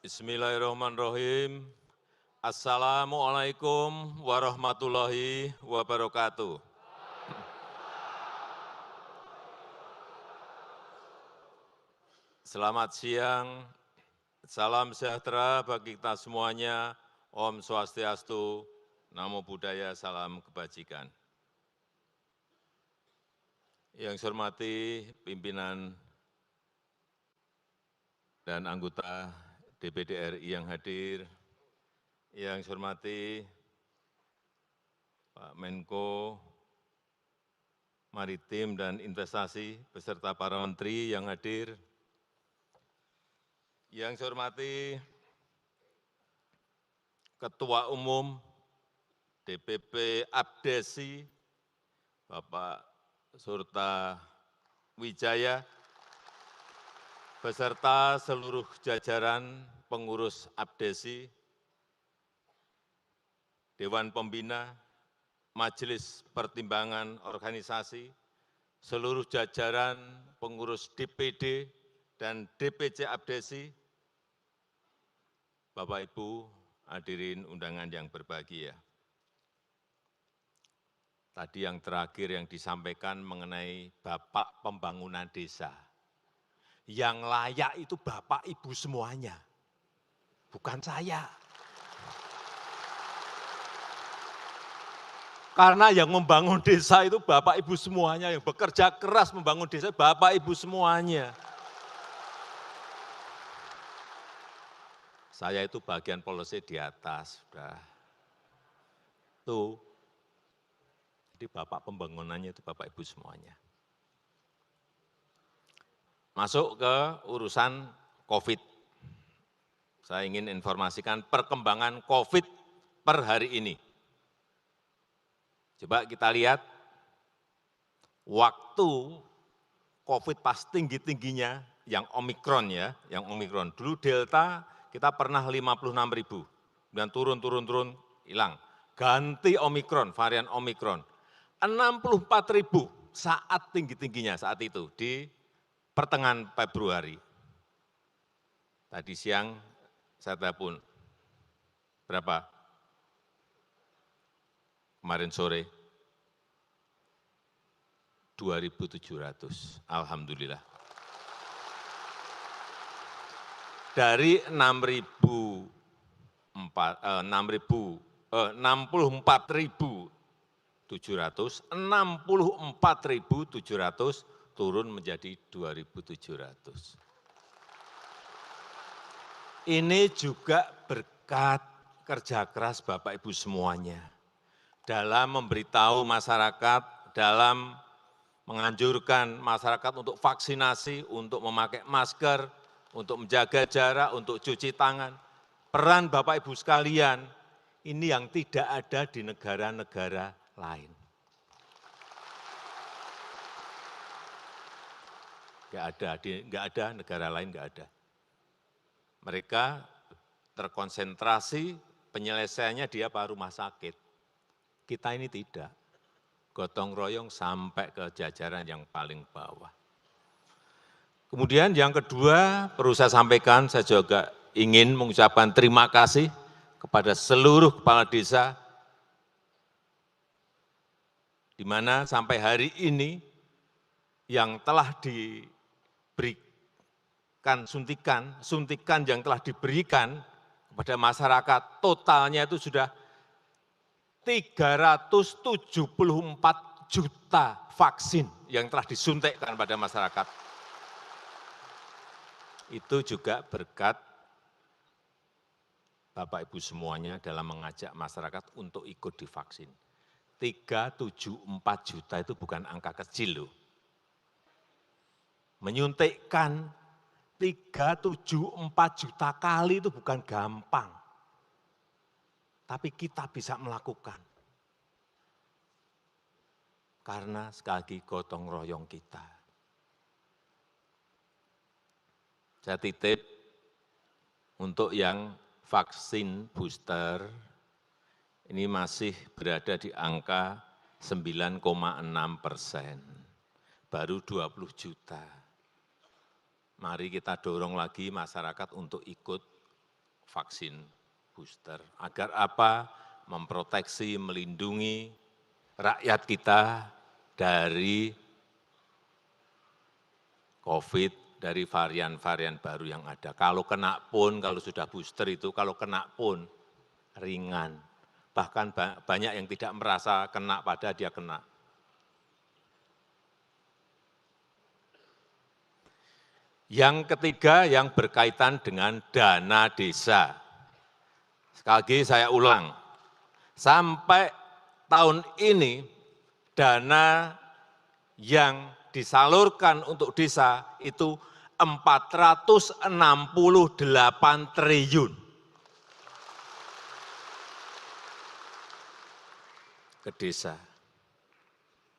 Bismillahirrahmanirrahim. Assalamualaikum warahmatullahi wabarakatuh. Selamat siang, salam sejahtera bagi kita semuanya. Om Swastiastu, Namo Buddhaya, salam kebajikan. Yang saya hormati pimpinan dan anggota DPD RI yang hadir, yang saya hormati Pak Menko Maritim dan Investasi beserta para menteri yang hadir, yang saya hormati Ketua Umum DPP Abdesi, Bapak Surta Wijaya, beserta seluruh jajaran pengurus Abdesi, Dewan Pembina, Majelis Pertimbangan Organisasi, seluruh jajaran pengurus DPD dan DPC Abdesi, Bapak Ibu hadirin undangan yang berbahagia. Tadi yang terakhir yang disampaikan mengenai Bapak Pembangunan Desa. Yang layak itu Bapak Ibu semuanya, bukan saya. Karena yang membangun desa itu Bapak Ibu semuanya, yang bekerja keras membangun desa Bapak Ibu semuanya. Saya itu bagian policy di atas, sudah. Tuh. Jadi Bapak pembangunannya itu Bapak Ibu semuanya. Masuk ke urusan COVID. Saya ingin informasikan perkembangan COVID per hari ini. Coba kita lihat, waktu COVID pas tinggi-tingginya, yang Omikron ya, yang Omikron. Dulu Delta kita pernah 56.000, dan turun, hilang. Ganti Omikron, varian Omikron. 64.000 saat tinggi-tingginya saat itu, di pertengahan Februari. Tadi siang saya telepon, berapa? Kemarin sore, 2.700, alhamdulillah. Dari 64.700 turun menjadi 2.700. Ini juga berkat kerja keras Bapak Ibu semuanya dalam memberitahu masyarakat, dalam menganjurkan masyarakat untuk vaksinasi, untuk memakai masker, untuk menjaga jarak, untuk cuci tangan. Peran Bapak Ibu sekalian ini yang tidak ada di negara-negara lain. Nggak ada negara lain, nggak ada. Mereka terkonsentrasi, penyelesaiannya dia ke rumah sakit. Kita ini tidak. Gotong royong sampai ke jajaran yang paling bawah. Kemudian yang kedua perlu saya sampaikan, saya juga ingin mengucapkan terima kasih kepada seluruh kepala desa, di mana sampai hari ini yang telah diberikan suntikan yang telah diberikan kepada masyarakat, totalnya itu sudah 374 juta vaksin yang telah disuntikkan pada masyarakat. Itu juga berkat Bapak Ibu semuanya dalam mengajak masyarakat untuk ikut divaksin. 374 juta itu bukan angka kecil loh. Menyuntikkan 374 juta kali itu bukan gampang. Tapi kita bisa melakukan. Karena sekali lagi gotong royong kita. Saya titip untuk yang vaksin booster, ini masih berada di angka 9,6%, baru 20 juta. Mari kita dorong lagi masyarakat untuk ikut vaksin booster. Agar apa? Memproteksi, melindungi rakyat kita dari COVID, dari varian-varian baru yang ada. Kalau kena pun, kalau sudah booster itu, kalau kena pun ringan. Bahkan banyak yang tidak merasa kena pada dia kena. Yang ketiga yang berkaitan dengan dana desa. Sekali lagi saya ulang, sampai tahun ini dana yang disalurkan untuk desa itu 468 triliun. Ke desa.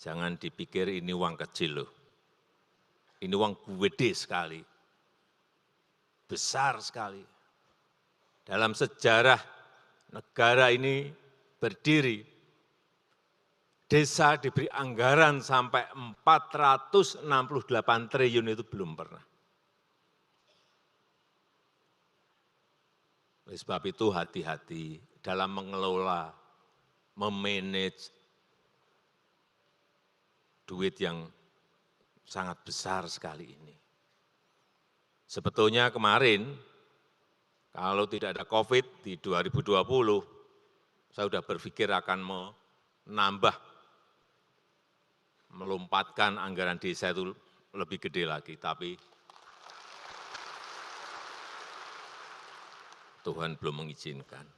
Jangan dipikir ini uang kecil loh. Ini uang gede sekali. Besar sekali. Dalam sejarah negara ini berdiri, desa diberi anggaran sampai 468 triliun itu belum pernah. Oleh sebab itu hati-hati dalam mengelola, memanage duit yang sangat besar sekali ini. Sebetulnya kemarin, kalau tidak ada COVID di 2020, saya sudah berpikir akan menambah, melompatkan anggaran desa itu lebih gede lagi, tapi Tuhan belum mengizinkan.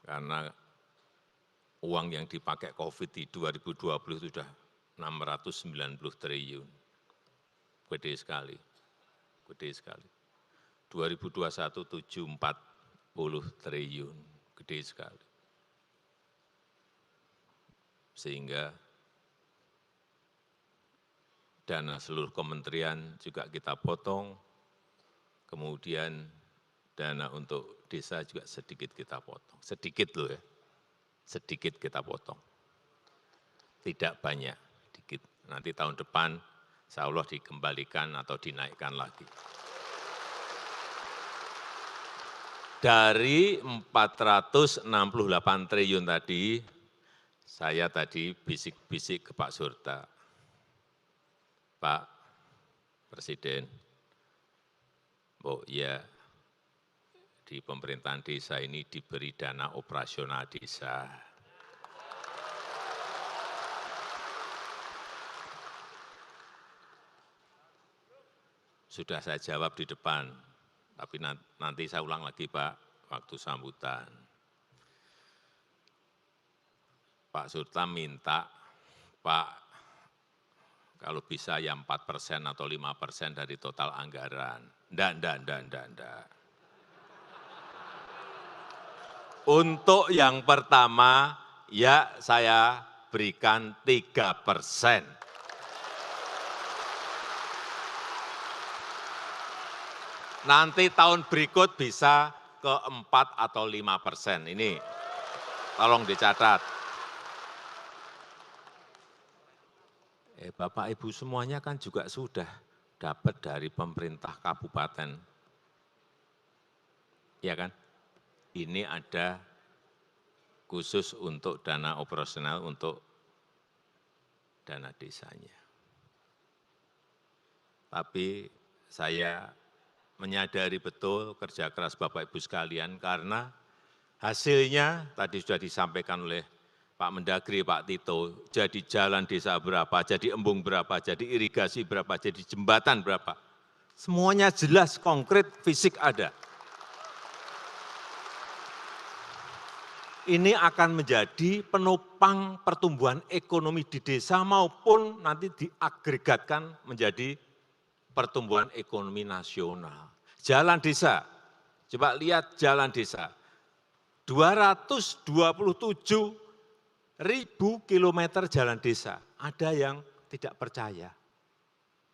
Karena uang yang dipakai COVID di 2020 itu sudah 690 triliun. Gede sekali, gede sekali. 2021 740 triliun, gede sekali. Sehingga dana seluruh kementerian juga kita potong, kemudian dana untuk desa juga sedikit kita potong. Sedikit loh ya, sedikit kita potong. Tidak banyak, sedikit. Nanti tahun depan insya Allah dikembalikan atau dinaikkan lagi. Dari 468 triliun tadi, saya tadi bisik-bisik ke Pak Surta. Pak Presiden, ya di pemerintahan desa ini diberi dana operasional desa. Sudah saya jawab di depan, tapi nanti saya ulang lagi Pak, waktu sambutan. Pak Surta minta, Pak, kalau bisa ya 4% atau 5% dari total anggaran. Enggak. Untuk yang pertama, ya saya berikan 3%. Nanti tahun berikut bisa ke 4 atau 5%. Ini tolong dicatat. Bapak Ibu semuanya kan juga sudah dapat dari pemerintah kabupaten. Ya kan? Ini ada khusus untuk dana operasional untuk dana desanya. Tapi saya menyadari betul kerja keras Bapak Ibu sekalian karena hasilnya tadi sudah disampaikan oleh Pak Mendagri, Pak Tito, jadi jalan desa berapa, jadi embung berapa, jadi irigasi berapa, jadi jembatan berapa. Semuanya jelas, konkret, fisik ada. Ini akan menjadi penopang pertumbuhan ekonomi di desa maupun nanti diagregatkan menjadi pertumbuhan ekonomi nasional. Jalan desa, coba lihat jalan desa, 227.000 kilometer jalan desa. Ada yang tidak percaya.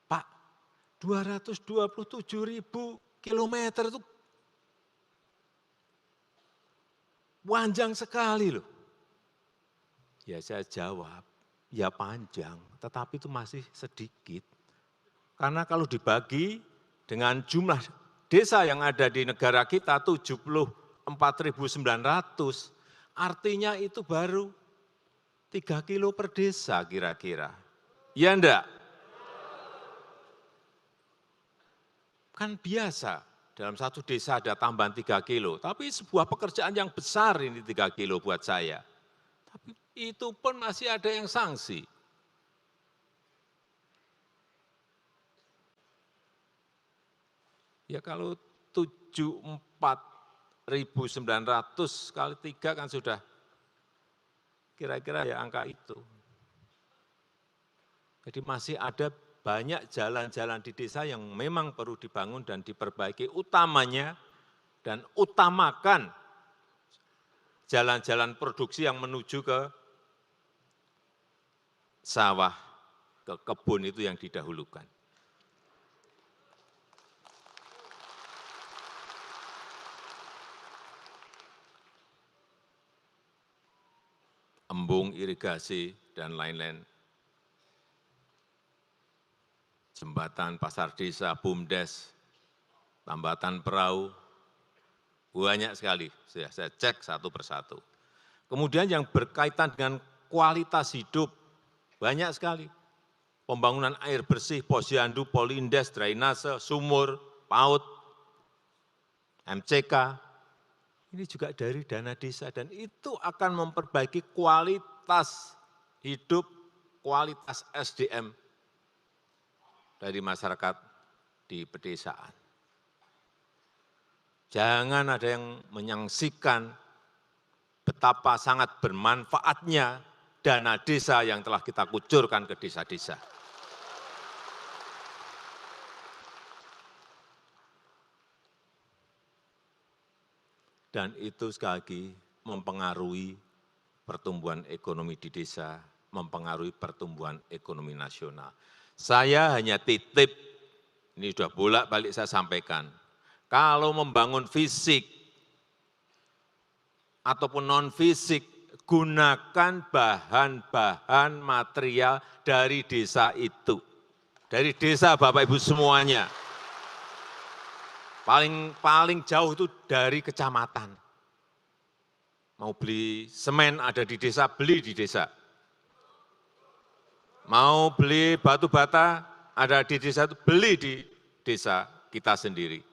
Pak, 227.000 kilometer itu panjang sekali loh. Ya saya jawab, ya panjang, tetapi itu masih sedikit. Karena kalau dibagi dengan jumlah desa yang ada di negara kita 74.900, artinya itu baru 3 kilo per desa kira-kira. Ya enggak? Kan biasa, dalam satu desa ada tambahan 3 kilo, tapi sebuah pekerjaan yang besar ini 3 kilo buat saya. Tapi itu pun masih ada yang sanksi. Ya kalau 74.900 kali 3 kan sudah kira-kira ya angka itu. Jadi masih ada banyak jalan-jalan di desa yang memang perlu dibangun dan diperbaiki, utamanya dan utamakan jalan-jalan produksi yang menuju ke sawah, ke kebun itu yang didahulukan. Embung, irigasi, dan lain-lain. Jembatan, pasar desa, BUMDes, tambatan perahu, banyak sekali. Saya cek satu persatu. Kemudian yang berkaitan dengan kualitas hidup, banyak sekali. Pembangunan air bersih, posyandu, polindes, drainase, sumur, PAUD, MCK, ini juga dari dana desa dan itu akan memperbaiki kualitas hidup, kualitas SDM dari masyarakat di pedesaan. Jangan ada yang menyaksikan betapa sangat bermanfaatnya dana desa yang telah kita kucurkan ke desa-desa. Dan itu sekali lagi mempengaruhi pertumbuhan ekonomi di desa, mempengaruhi pertumbuhan ekonomi nasional. Saya hanya titip, ini sudah bolak-balik saya sampaikan, kalau membangun fisik ataupun non-fisik, gunakan bahan-bahan material dari desa itu. Dari desa Bapak Ibu semuanya. Paling jauh itu dari kecamatan. Mau beli semen ada di desa, beli di desa. Mau beli batu bata ada di desa, itu beli di desa kita sendiri.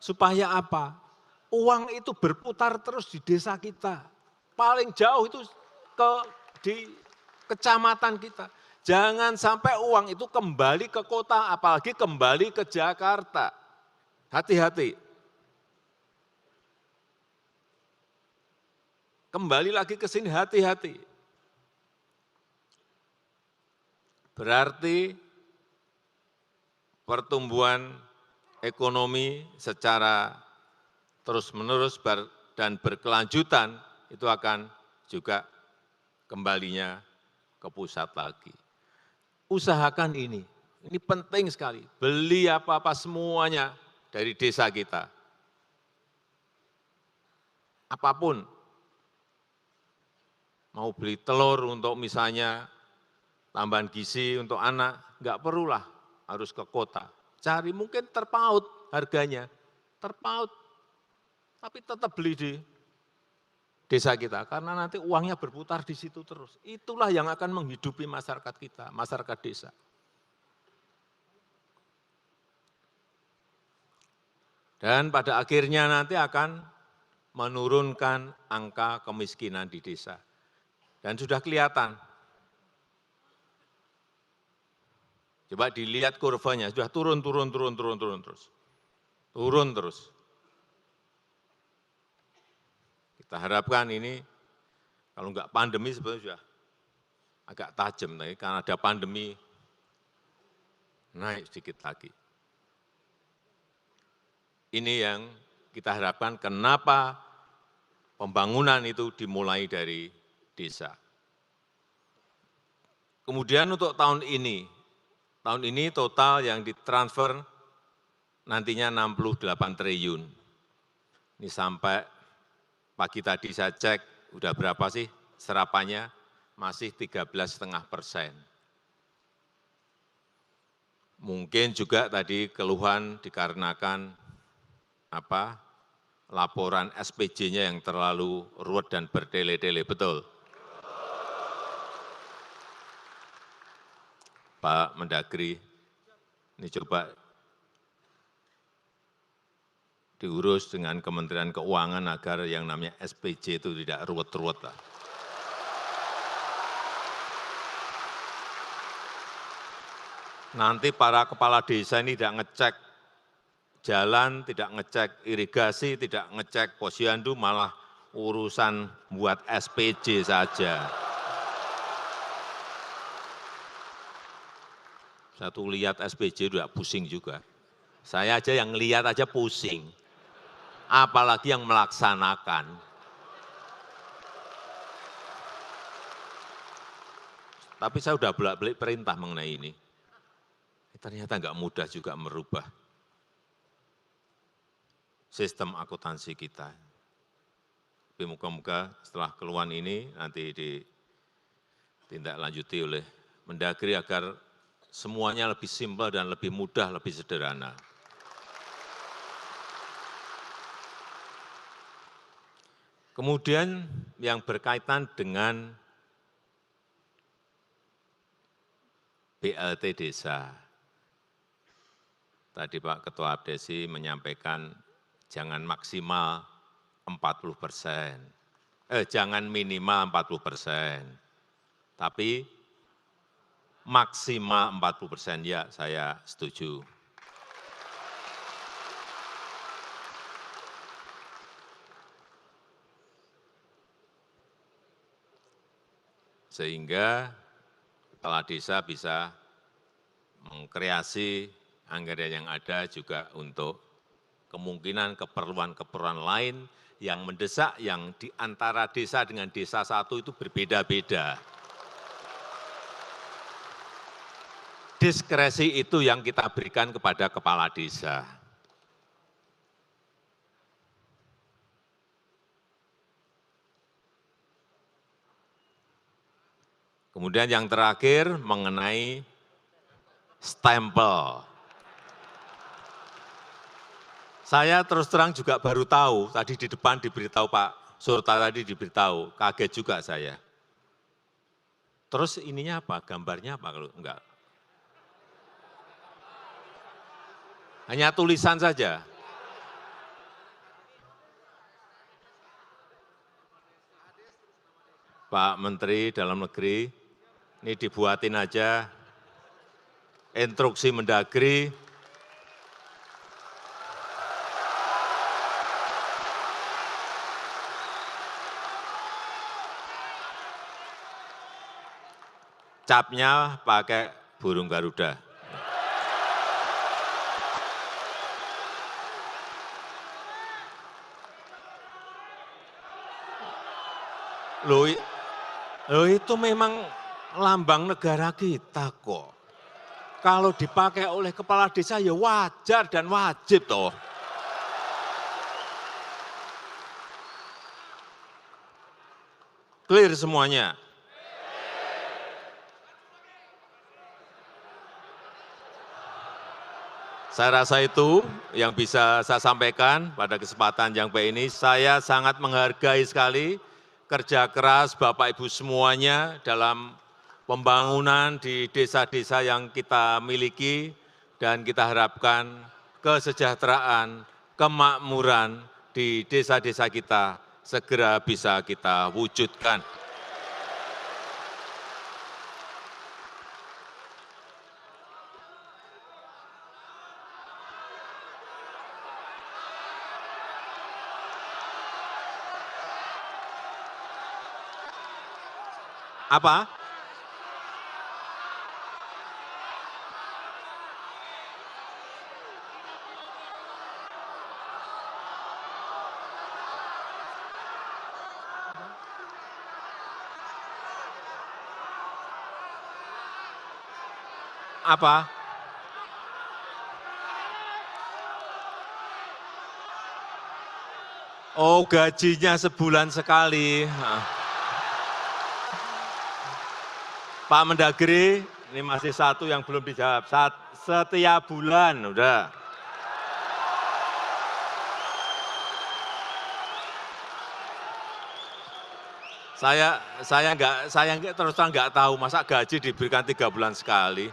Supaya apa? Uang itu berputar terus di desa kita. Paling jauh itu di kecamatan kita. Jangan sampai uang itu kembali ke kota, apalagi kembali ke Jakarta. Hati-hati. Kembali lagi ke sini, hati-hati. Berarti pertumbuhan ekonomi secara terus-menerus dan berkelanjutan itu akan juga kembalinya ke pusat lagi. Usahakan ini penting sekali. Beli apa-apa semuanya dari desa kita. Apapun, mau beli telur untuk misalnya tambahan gizi untuk anak, enggak perlulah harus ke kota. Cari mungkin terpaut harganya, terpaut, tapi tetap beli di desa kita, karena nanti uangnya berputar di situ terus. Itulah yang akan menghidupi masyarakat kita, masyarakat desa. Dan pada akhirnya nanti akan menurunkan angka kemiskinan di desa. Dan sudah kelihatan. Coba dilihat kurvanya, sudah turun terus. Turun terus. Kita harapkan ini, kalau enggak pandemi sebenarnya sudah agak tajam, tapi karena ada pandemi, naik sedikit lagi. Ini yang kita harapkan kenapa pembangunan itu dimulai dari desa. Kemudian untuk tahun ini total yang ditransfer nantinya 68 triliun. Ini sampai pagi tadi saya cek, udah berapa sih serapannya? Masih 13,5%. Mungkin juga tadi keluhan dikarenakan laporan SPJ-nya yang terlalu ruwet dan bertele-tele, betul? Pak Mendagri, ini coba diurus dengan Kementerian Keuangan agar yang namanya SPJ itu tidak ruwet-ruwet lah. Nanti para kepala desa ini tidak ngecek jalan, tidak ngecek irigasi, tidak ngecek posyandu, malah urusan buat SPJ saja. Satu lihat SPJ udah pusing juga. Saya aja yang lihat aja pusing, apalagi yang melaksanakan. Tapi saya sudah bolak-balik perintah mengenai ini. Ternyata nggak mudah juga merubah sistem akuntansi kita. Tapi moga-moga setelah keluhan ini nanti ditindaklanjuti oleh Mendagri agar semuanya lebih simpel dan lebih mudah, lebih sederhana. Kemudian yang berkaitan dengan BLT desa. Tadi Pak Ketua Abdesi menyampaikan jangan maksimal 40%, jangan minimal 40%, tapi maksimal 40%, ya saya setuju. Sehingga kepala desa bisa mengkreasi anggaran yang ada juga untuk kemungkinan keperluan-keperluan lain yang mendesak, yang di antara desa dengan desa satu itu berbeda-beda. Diskresi itu yang kita berikan kepada kepala desa. Kemudian yang terakhir mengenai stempel. Saya terus terang juga baru tahu, tadi di depan diberitahu Pak Surta tadi diberitahu, kaget juga saya. Terus ininya apa, gambarnya apa kalau enggak? Hanya tulisan saja. Pak Menteri Dalam Negeri, ini dibuatin aja instruksi Mendagri, capnya pakai burung Garuda. Loh itu memang lambang negara kita kok. Kalau dipakai oleh kepala desa ya wajar dan wajib toh. Clear semuanya. Saya rasa itu yang bisa saya sampaikan pada kesempatan yang baik ini. Saya sangat menghargai sekali kerja keras Bapak Ibu semuanya dalam pembangunan di desa-desa yang kita miliki dan kita harapkan kesejahteraan, kemakmuran di desa-desa kita segera bisa kita wujudkan. Apa? Apa? Oh, gajinya sebulan sekali. Pak Mendagri, ini masih satu yang belum dijawab. Setiap bulan, udah. Saya terus terang nggak tahu masa gaji diberikan 3 bulan sekali.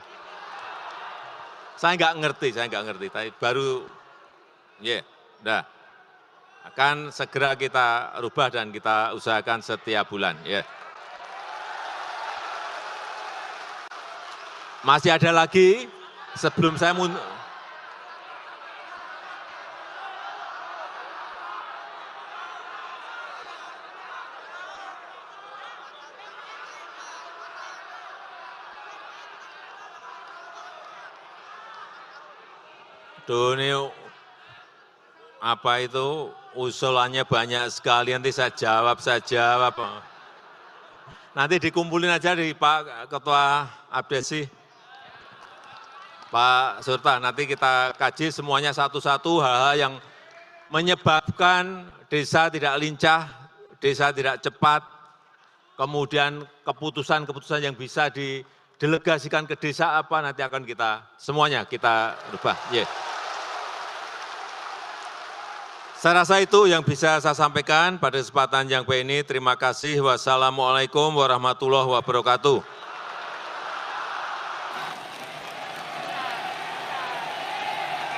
Saya nggak ngerti, tapi baru, udah. Akan segera kita rubah dan kita usahakan setiap bulan, ya. Masih ada lagi sebelum saya ini apa itu usulannya banyak sekali, nanti saya jawab. Nanti dikumpulin aja di Pak Ketua Abdesi, Pak Surta, nanti kita kaji semuanya satu-satu hal-hal yang menyebabkan desa tidak lincah, desa tidak cepat, kemudian keputusan-keputusan yang bisa didelegasikan ke desa apa, nanti akan semuanya kita rubah. Saya rasa itu yang bisa saya sampaikan pada kesempatan yang baik ini. Terima kasih. Wassalamualaikum warahmatullahi wabarakatuh.